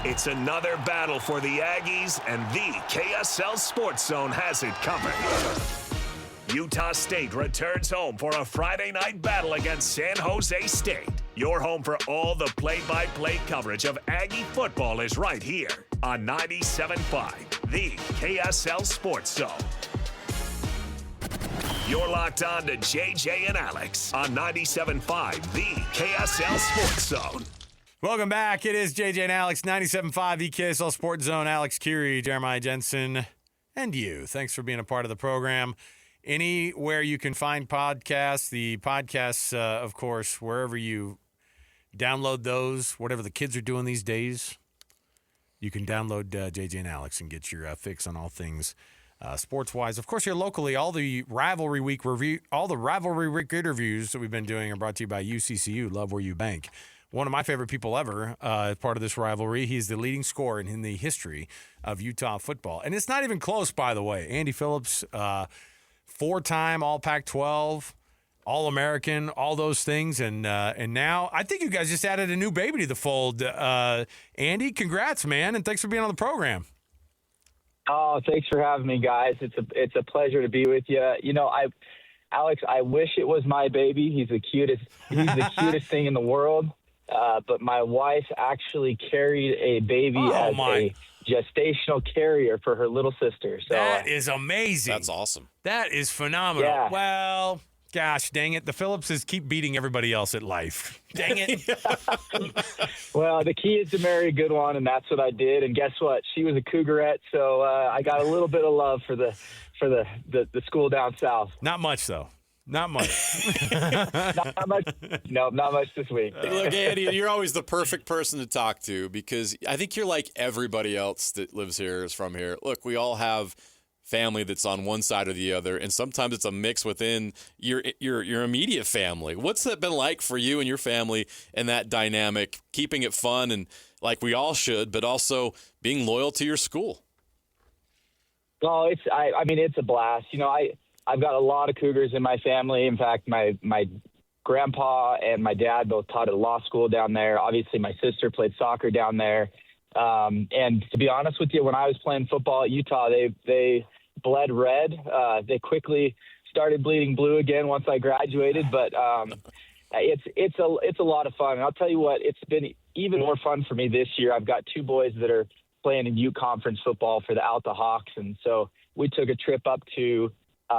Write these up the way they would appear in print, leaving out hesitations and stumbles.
It's another battle for the Aggies, and the KSL Sports Zone has it covered. Utah State returns home for a Friday night battle against San Jose State. Your home for all the play-by-play coverage of Aggie football is right here on 97.5, the KSL Sports Zone. You're locked on to JJ and Alex on 97.5, the KSL Sports Zone. Welcome back. It is JJ and Alex, 97.5, the KSL Sports Zone. Alex Curie, Jeremiah Jensen, and you. Thanks for being a part of the program. Anywhere you can find podcasts, the podcasts, of course, wherever you download those, whatever the kids are doing these days, you can download JJ and Alex and get your fix on all things sports-wise. Of course, here locally, all the rivalry week interviews that we've been doing are brought to you by UCCU, Love Where You Bank. One of my favorite people ever as part of this rivalry. He's the leading scorer in the history of Utah football. And it's not even close, by the way. Andy Phillips, four-time All-Pac-12, All-American, all those things. And now I think you guys just added a new baby to the fold. Andy, congrats, man, and thanks for being on the program. Oh, thanks for having me, guys. It's a pleasure to be with you. You know, Alex, I wish it was my baby. He's the cutest thing in the world. But my wife actually carried a baby as a gestational carrier for her little sister. So that is amazing. That's awesome. That is phenomenal. Yeah. Well, gosh, dang it. The Phillipses keep beating everybody else at life. Dang it. Well, the key is to marry a good one, and that's what I did. And guess what? She was a Cougarette, so I got a little bit of love for the school down south. Not much, though. Not much. Not much. No, not much this week. Look, Andy, you're always the perfect person to talk to because I think you're like everybody else that lives here, is from here. Look, we all have family that's on one side or the other, and sometimes it's a mix within your immediate family. What's that been like for you and your family and that dynamic, keeping it fun and like we all should, but also being loyal to your school? Well, I mean, it's a blast. You know, I've got a lot of Cougars in my family. In fact, my grandpa and my dad both taught at a law school down there. Obviously, my sister played soccer down there. And to be honest with you, when I was playing football at Utah, they bled red. They quickly started bleeding blue again once I graduated. But it's a lot of fun. And I'll tell you what, it's been even more fun for me this year. I've got two boys that are playing in Ute Conference football for the Alta Hawks. And so we took a trip up to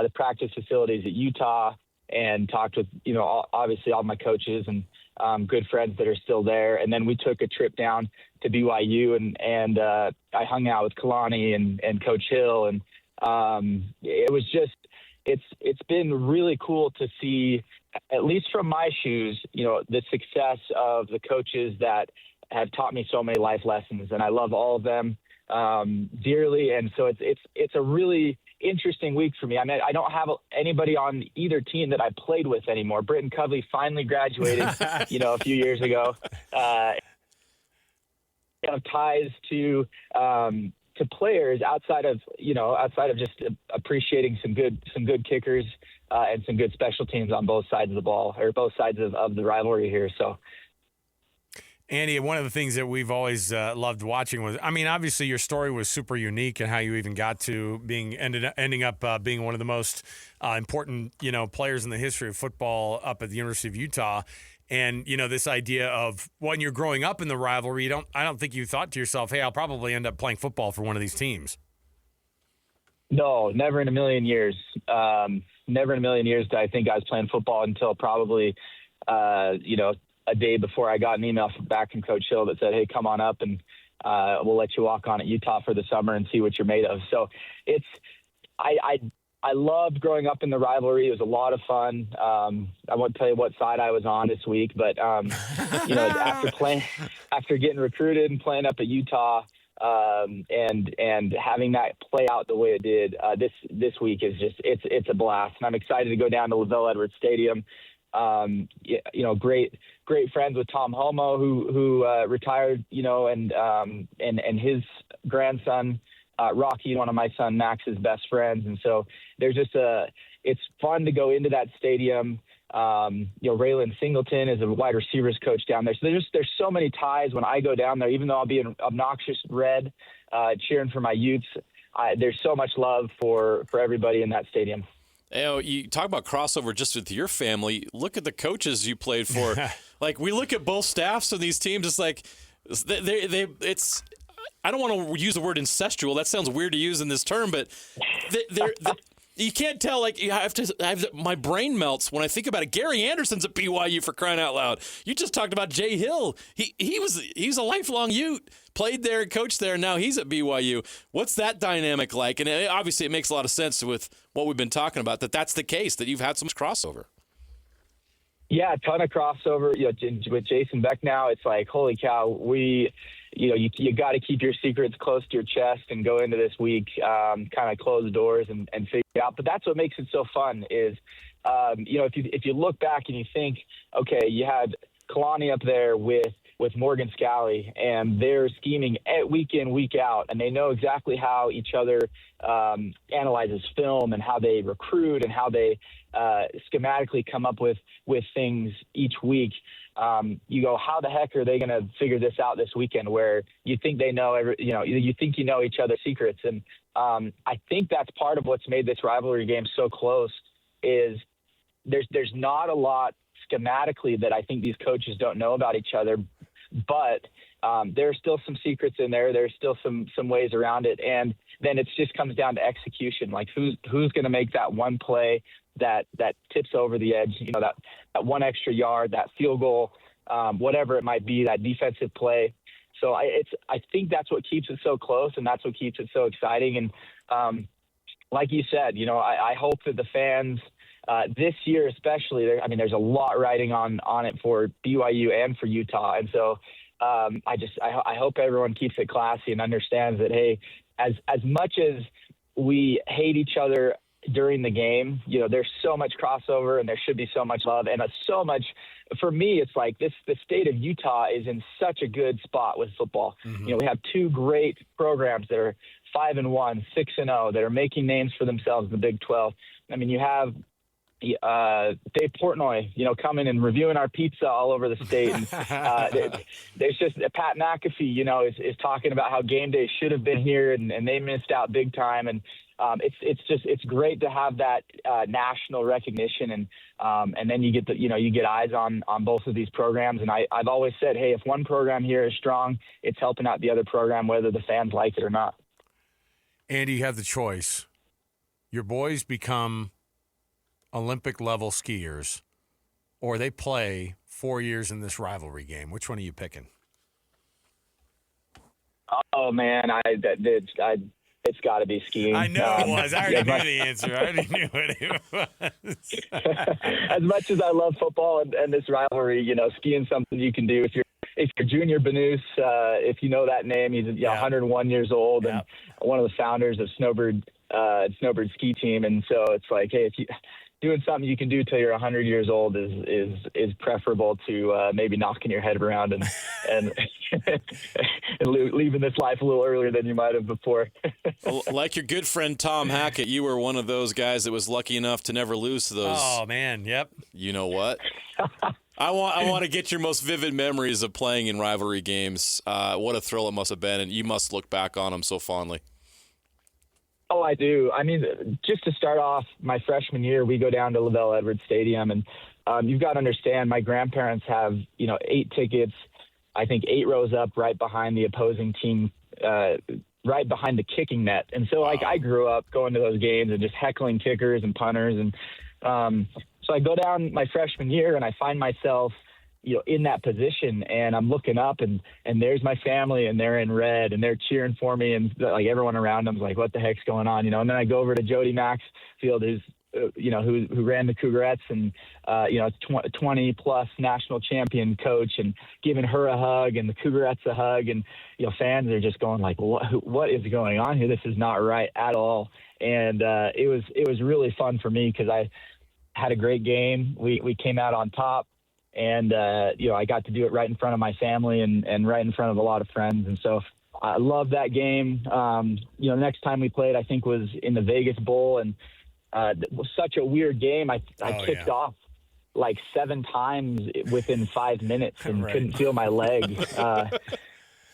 the practice facilities at Utah and talked with, you know, obviously all my coaches and good friends that are still there. And then we took a trip down to BYU and I hung out with Kalani and Coach Hill. And it was just, it's been really cool to see, at least from my shoes, you know, the success of the coaches that have taught me so many life lessons. And I love all of them dearly. And so it's a really interesting week for me. I mean, I don't have anybody on either team that I played with anymore. Britton Covey finally graduated, you know, a few years ago. Kind of ties to players outside of just appreciating some good kickers and some good special teams on both sides of the ball, or both sides of the rivalry here. So. Andy, one of the things that we've always loved watching was, I mean, obviously your story was super unique and how you even got to ending up being one of the most important, you know, players in the history of football up at the University of Utah. And, you know, this idea of when you're growing up in the rivalry, I don't think you thought to yourself, hey, I'll probably end up playing football for one of these teams. No, never in a million years. Never in a million years did I think I was playing football until probably, you know, a day before I got an email back from Coach Hill that said, hey, come on up and we'll let you walk on at Utah for the summer and see what you're made of. So I loved growing up in the rivalry. It was a lot of fun. I won't tell you what side I was on this week, but you know, after getting recruited and playing up at Utah and having that play out the way it did, this week is just, it's a blast. And I'm excited to go down to LaVelle Edwards Stadium. You know, great friends with Tom Homo, who retired, you know, and his grandson, Rocky, one of my son Max's best friends. And so there's just it's fun to go into that stadium, Raylan Singleton is a wide receivers coach down there. So there's so many ties when I go down there, even though I'll be in obnoxious red cheering for my youths. There's so much love for everybody in that stadium. You talk about crossover just with your family. Look at the coaches you played for. Like, we look at both staffs of these teams. It's like it's. I don't want to use the word incestual. That sounds weird to use in this term, but you can't tell. Like, my brain melts when I think about it. Gary Anderson's at BYU, for crying out loud. You just talked about Jay Hill. He's a lifelong Ute. Played there, coached there, and now he's at BYU. What's that dynamic like? And obviously it makes a lot of sense with what we've been talking about, that's the case, that you've had so much crossover. Yeah, a ton of crossover. With Jason Beck now, it's like, holy cow, you got to keep your secrets close to your chest and go into this week, kind of close the doors and figure it out. But that's what makes it so fun is, if you look back and you think, okay, you had Kalani up there with Morgan Scally, and they're scheming week in, week out, and they know exactly how each other analyzes film and how they recruit and how they schematically come up with things each week. You go, how the heck are they going to figure this out this weekend? Where you think they know you think you know each other's secrets, and I think that's part of what's made this rivalry game so close. Is there's not a lot schematically that I think these coaches don't know about each other. But there are still some secrets in there. There's still some ways around it. And then it just comes down to execution. Like who's going to make that one play that tips over the edge, that one extra yard, that field goal, whatever it might be, that defensive play. So I think that's what keeps it so close, and that's what keeps it so exciting. And like you said, I hope that the fans this year especially, there's a lot riding on it for BYU and for Utah. And so I hope everyone keeps it classy and understands that, hey, as much as we hate each other during the game, there's so much crossover and there should be so much love and so much. For me, it's like the state of Utah is in such a good spot with football. Mm-hmm. We have two great programs that are 5-1, 6-0, that are making names for themselves in the Big 12. You have Dave Portnoy, coming and reviewing our pizza all over the state. And, there's just Pat McAfee, is talking about how game day should have been here and they missed out big time. And it's great to have that national recognition. And then you get eyes on both of these programs. And I've always said, hey, if one program here is strong, it's helping out the other program, whether the fans like it or not. Andy, you have the choice. Your boys become Olympic-level skiers, or they play 4 years in this rivalry game. Which one are you picking? Oh, man, it's got to be skiing. I know it was. I already knew the answer. I already knew it was. As much as I love football and this rivalry, skiing something you can do. If you're Junior Banus, if you know that name, he's 101 years old and one of the founders of Snowbird ski team. And so it's like, hey, if you doing something you can do till you're 100 years old is preferable to maybe knocking your head around and and leaving this life a little earlier than you might have before. Like your good friend Tom Hackett, you were one of those guys that was lucky enough to never lose to those. Oh man, yep. You know what? I want to get your most vivid memories of playing in rivalry games. What a thrill it must have been, and you must look back on them so fondly. Oh, I do. Just to start off, my freshman year, we go down to LaVell Edwards Stadium, and you've got to understand, my grandparents have 8 tickets, I think 8 rows up right behind the opposing team, right behind the kicking net. And so I grew up going to those games and just heckling kickers and punters. And so I go down my freshman year and I find myself, in that position, and I'm looking up and there's my family and they're in red and they're cheering for me. And like everyone around them's like, what the heck's going on? And then I go over to Jody Maxfield, who's, who ran the Cougarettes and, 20 plus national champion coach, and giving her a hug and the Cougarettes a hug. And, fans are just going like, what is going on here? This is not right at all. And it was really fun for me because I had a great game. We came out on top. And, I got to do it right in front of my family and right in front of a lot of friends. And so I love that game. Next time we played, I think was in the Vegas Bowl. And it was such a weird game. I kicked off like 7 times within 5 minutes and Right. couldn't feel my leg. That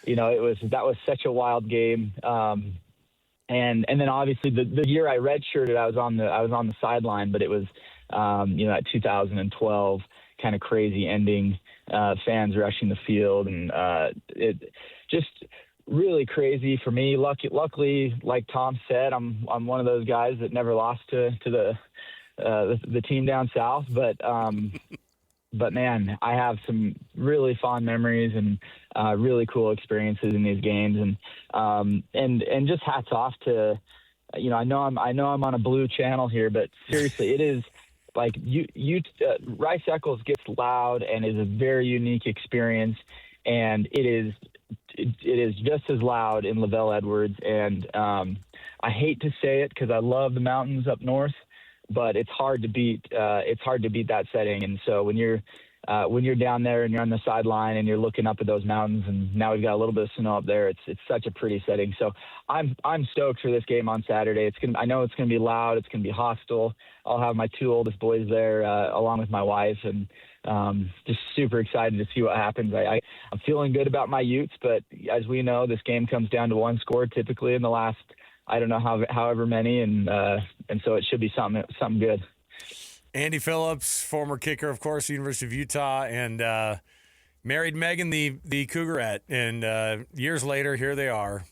was such a wild game. And then obviously the year I redshirted, I was on the sideline, but it was, that 2012 kind of crazy ending, fans rushing the field, and it just really crazy for me. Luckily, like Tom said, I'm one of those guys that never lost to the team down south, but man, I have some really fond memories and really cool experiences in these games, and just hats off to, I know I'm on a blue channel here, but seriously, it is like Rice Eccles gets loud and is a very unique experience, and it is just as loud in Lavelle Edwards, and I hate to say it because I love the mountains up north, but it's hard to beat. It's hard to beat that setting. And so when you're down there and you're on the sideline and you're looking up at those mountains, and now we've got a little bit of snow up there, it's such a pretty setting. So I'm stoked for this game on Saturday. I know it's gonna be loud. It's gonna be hostile. I'll have my 2 oldest boys there along with my wife, and just super excited to see what happens. I'm feeling good about my Utes, but as we know, this game comes down to 1 score typically in the last, I don't know however many, and so it should be something good. Andy Phillips, former kicker, of course, University of Utah, and married Megan, the Cougarette. And years later, here they are,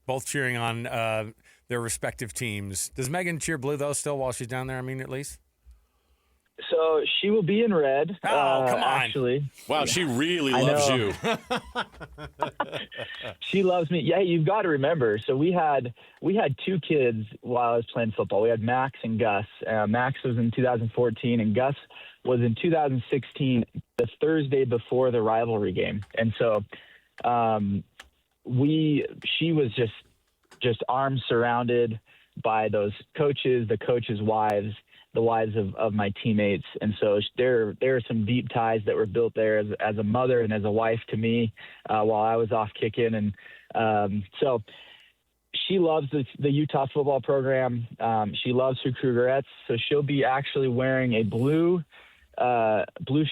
both cheering on their respective teams. Does Megan cheer blue, though, still while she's down there, at least? So she will be in red. Oh, come on. Actually. Wow, she really loves you. She loves me. Yeah, you've got to remember. So we had 2 kids while I was playing football. We had Max and Gus. Max was in 2014, and Gus was in 2016, the Thursday before the rivalry game. And so she was just arms surrounded by those coaches, the coaches' wives, the wives of my teammates. And so there are some deep ties that were built there as a mother and as a wife to me while I was off kicking. And so she loves the Utah football program. She loves her Cougarettes. So she'll be actually wearing a blue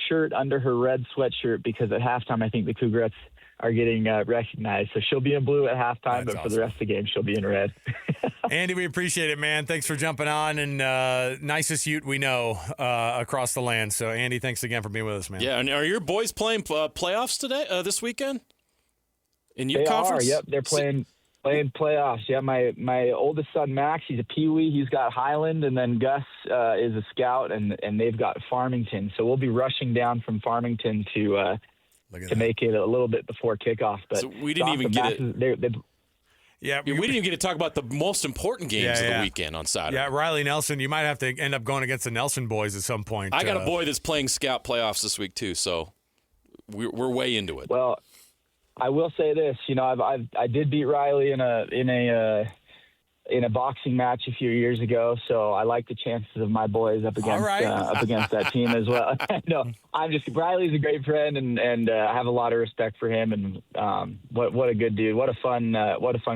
shirt under her red sweatshirt, because at halftime, I think the Cougarettes are getting recognized. So she'll be in blue at halftime, but for the rest of the game, she'll be in red. Andy, we appreciate it, man. Thanks for jumping on, and nicest Ute we know across the land. So, Andy, thanks again for being with us, man. Yeah, and are your boys playing playoffs today, this weekend? In Ute They Conference? are, yep. They're playing playoffs. Yeah, my oldest son, Max, he's a peewee. He's got Highland, and then Gus is a scout, and they've got Farmington. So we'll be rushing down from Farmington to make it a little bit before kickoff. But so we didn't even get it. Yeah, we didn't even get to talk about the most important games of the weekend on Saturday. Yeah, Riley Nelson, you might have to end up going against the Nelson boys at some point. I got a boy that's playing scout playoffs this week too, so we're way into it. Well, I will say this, I did beat Riley in a boxing match a few years ago, so I like the chances of my boys up against that team as well. No, Riley's a great friend, and I have a lot of respect for him, and what a good dude, what a fun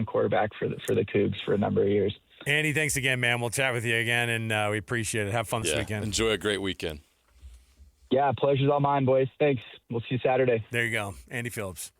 quarterback for the Cougs for a number of years. Andy, thanks again, man. We'll chat with you again, and we appreciate it. Have fun this weekend. Enjoy a great weekend. Yeah, pleasure's all mine, boys. Thanks. We'll see you Saturday. There you go, Andy Phillips.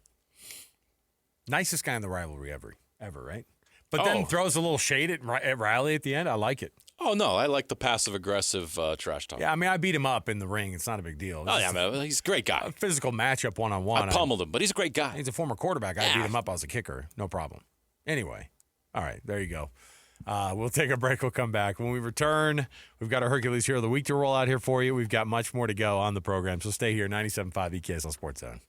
Nicest guy in the rivalry ever, right? But then throws a little shade at Riley at the end. I like it. Oh, no. I like the passive-aggressive trash talk. Yeah, I beat him up in the ring. It's not a big deal. Man, he's a great guy. A physical matchup one-on-one. I pummeled him, but he's a great guy. He's a former quarterback. I beat him up as a kicker. No problem. Anyway, all right, there you go. We'll take a break. We'll come back. When we return, we've got our Hercules Hero of the Week to roll out here for you. We've got much more to go on the program, so stay here. 97.5 EKSL Sports Zone.